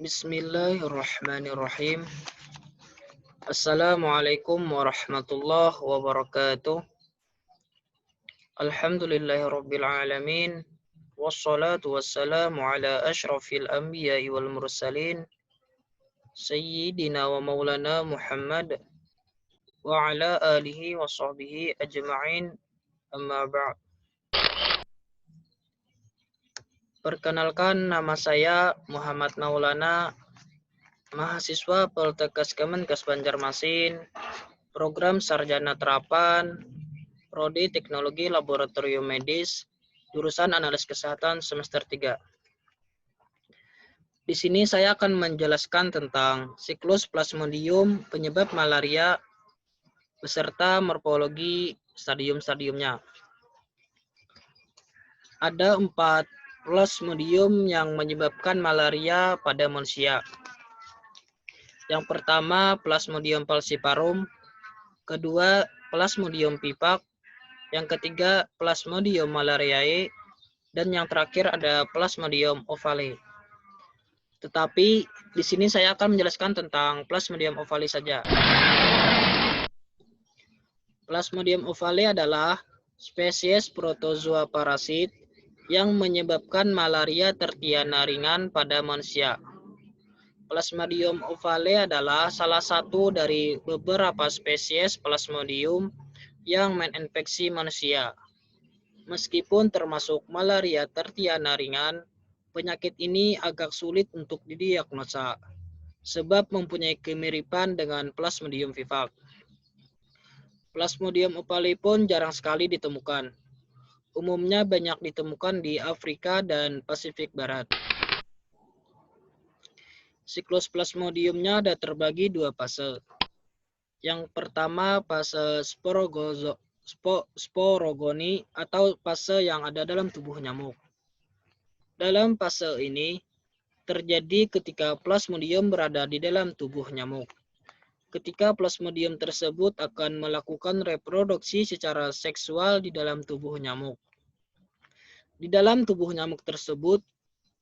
Bismillahirrahmanirrahim. Assalamualaikum warahmatullahi wabarakatuh. Alhamdulillahirabbil alamin. Wassalatu wassalamu ala asyrafil anbiya'i wal mursalin sayyidina wa maulana Muhammad wa ala alihi wa sahbihi ajma'in. Amma ba'd. Perkenalkan, nama saya Muhammad Maulana, mahasiswa Poltekkes Kemenkes Banjarmasin, program Sarjana Terapan, Prodi Teknologi Laboratorium Medis, jurusan Analis Kesehatan semester 3. Di sini saya akan menjelaskan tentang siklus plasmodium penyebab malaria beserta morfologi stadium-stadiumnya. Ada 4 plasmodium yang menyebabkan malaria pada manusia. Yang pertama, Plasmodium falciparum, kedua, Plasmodium vivax, yang ketiga, Plasmodium malariae, dan yang terakhir ada Plasmodium ovale. Tetapi di sini saya akan menjelaskan tentang Plasmodium ovale saja. Plasmodium ovale adalah spesies protozoa parasit yang menyebabkan malaria tertiana ringan pada manusia. Plasmodium ovale adalah salah satu dari beberapa spesies Plasmodium yang menginfeksi manusia. Meskipun termasuk malaria tertiana ringan, penyakit ini agak sulit untuk didiagnosa, sebab mempunyai kemiripan dengan Plasmodium vivax. Plasmodium ovale pun jarang sekali ditemukan. Umumnya banyak ditemukan di Afrika dan Pasifik Barat. Siklus plasmodiumnya ada terbagi 2 fase. Yang pertama fase sporogoni atau fase yang ada dalam tubuh nyamuk. Dalam fase ini terjadi ketika plasmodium berada di dalam tubuh nyamuk. Ketika plasmodium tersebut akan melakukan reproduksi secara seksual di dalam tubuh nyamuk. Di dalam tubuh nyamuk tersebut,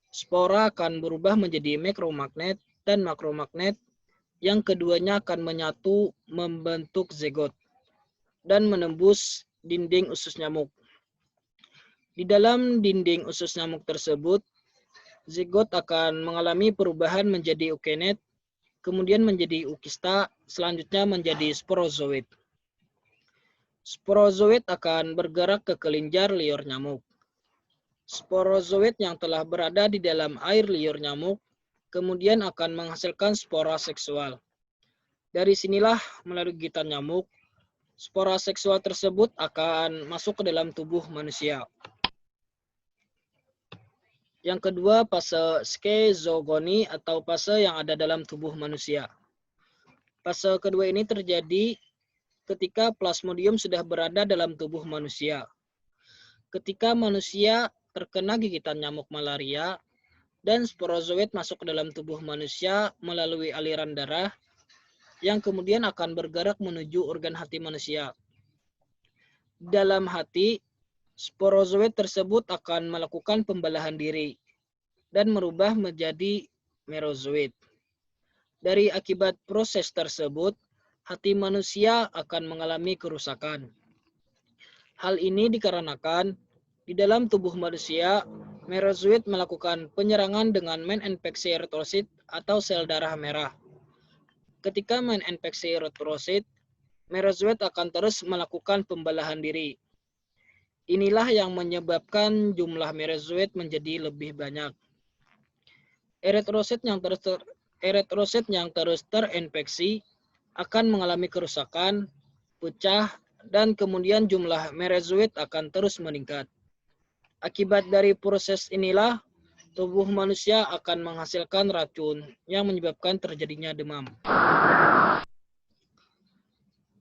spora akan berubah menjadi mikromagnet dan makromagnet, yang keduanya akan menyatu membentuk zigot dan menembus dinding usus nyamuk. Di dalam dinding usus nyamuk tersebut, zigot akan mengalami perubahan menjadi eukenet, kemudian menjadi eukista, selanjutnya menjadi sporozoid. Sporozoid akan bergerak ke kelenjar liur nyamuk. Sporozoid yang telah berada di dalam air liur nyamuk kemudian akan menghasilkan spora seksual. Dari sinilah melalui gigitan nyamuk, spora seksual tersebut akan masuk ke dalam tubuh manusia. Yang kedua, fase schizogoni atau fase yang ada dalam tubuh manusia. Fase kedua ini terjadi ketika plasmodium sudah berada dalam tubuh manusia. Ketika manusia terkena gigitan nyamuk malaria dan sporozoid masuk ke dalam tubuh manusia melalui aliran darah yang kemudian akan bergerak menuju organ hati manusia. Dalam hati, sporozoid tersebut akan melakukan pembelahan diri dan merubah menjadi merozoid. Dari akibat proses tersebut, hati manusia akan mengalami kerusakan. Hal ini dikarenakan di dalam tubuh manusia, merozoid melakukan penyerangan dengan menginfeksi eritrosit atau sel darah merah. Ketika menginfeksi eritrosit, merozoid akan terus melakukan pembelahan diri. Inilah yang menyebabkan jumlah merozoid menjadi lebih banyak. Eritrosit yang terus terinfeksi akan mengalami kerusakan, pecah, dan kemudian jumlah merozoid akan terus meningkat. Akibat dari proses inilah, tubuh manusia akan menghasilkan racun yang menyebabkan terjadinya demam.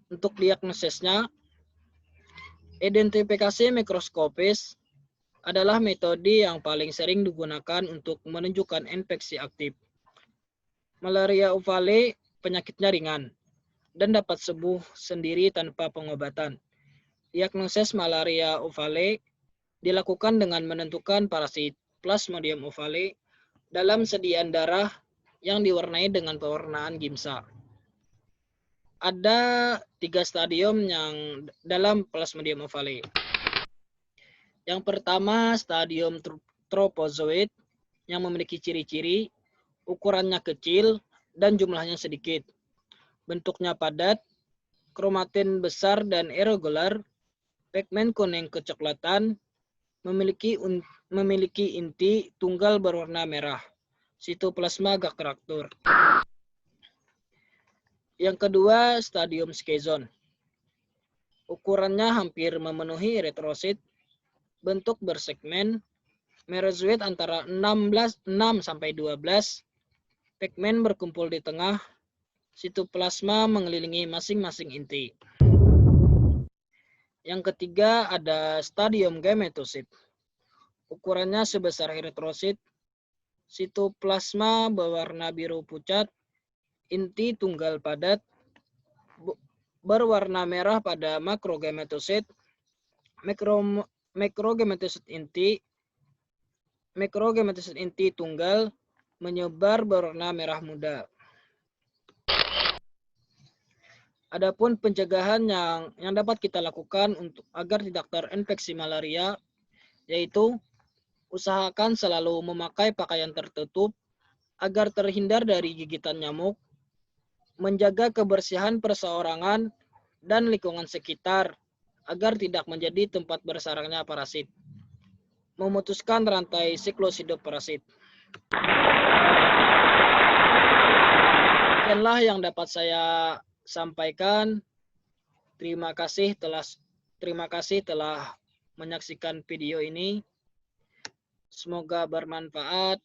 Untuk diagnosisnya, identifikasi mikroskopis adalah metode yang paling sering digunakan untuk menunjukkan infeksi aktif. Malaria ovale penyakitnya ringan dan dapat sembuh sendiri tanpa pengobatan. Diagnosis malaria ovale dilakukan dengan menentukan parasit Plasmodium ovale dalam sediaan darah yang diwarnai dengan pewarnaan gimsa. Ada 3 stadium yang dalam Plasmodium ovale. Yang pertama, stadium tropozoid yang memiliki ciri-ciri ukurannya kecil dan jumlahnya sedikit. Bentuknya padat, kromatin besar dan irregular, pigmen kuning kecoklatan, memiliki inti tunggal berwarna merah. Sitoplasma agak traktur. Yang kedua, stadium schizon. Ukurannya hampir memenuhi eritrosit, bentuk bersegmen, merozoid antara 6 sampai 12, pigmen berkumpul di tengah, sitoplasma mengelilingi masing-masing inti. Yang ketiga ada stadium gametosit. Ukurannya sebesar eritrosit, sitoplasma berwarna biru pucat, inti tunggal padat, berwarna merah pada makrogametosit, makrogametosit inti tunggal menyebar berwarna merah muda. Adapun pencegahan yang dapat kita lakukan agar tidak terinfeksi malaria, yaitu usahakan selalu memakai pakaian tertutup agar terhindar dari gigitan nyamuk, menjaga kebersihan perseorangan dan lingkungan sekitar agar tidak menjadi tempat bersarangnya parasit, memutuskan rantai siklus hidup parasit. Demikianlah yang dapat saya sampaikan. Terima kasih telah menyaksikan video ini. Semoga bermanfaat.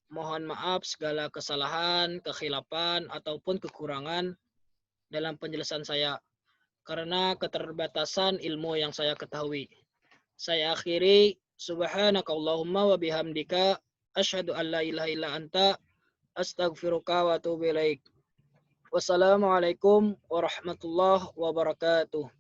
Mohon maaf segala kesalahan, kekhilafan, ataupun kekurangan dalam penjelasan saya karena keterbatasan ilmu yang saya ketahui. Saya akhiri, subhanakallahumma wa bihamdika asyhadu an la ilaha illa anta astaghfiruka wa atubu ilaik. Wassalamualaikum warahmatullahi wabarakatuh.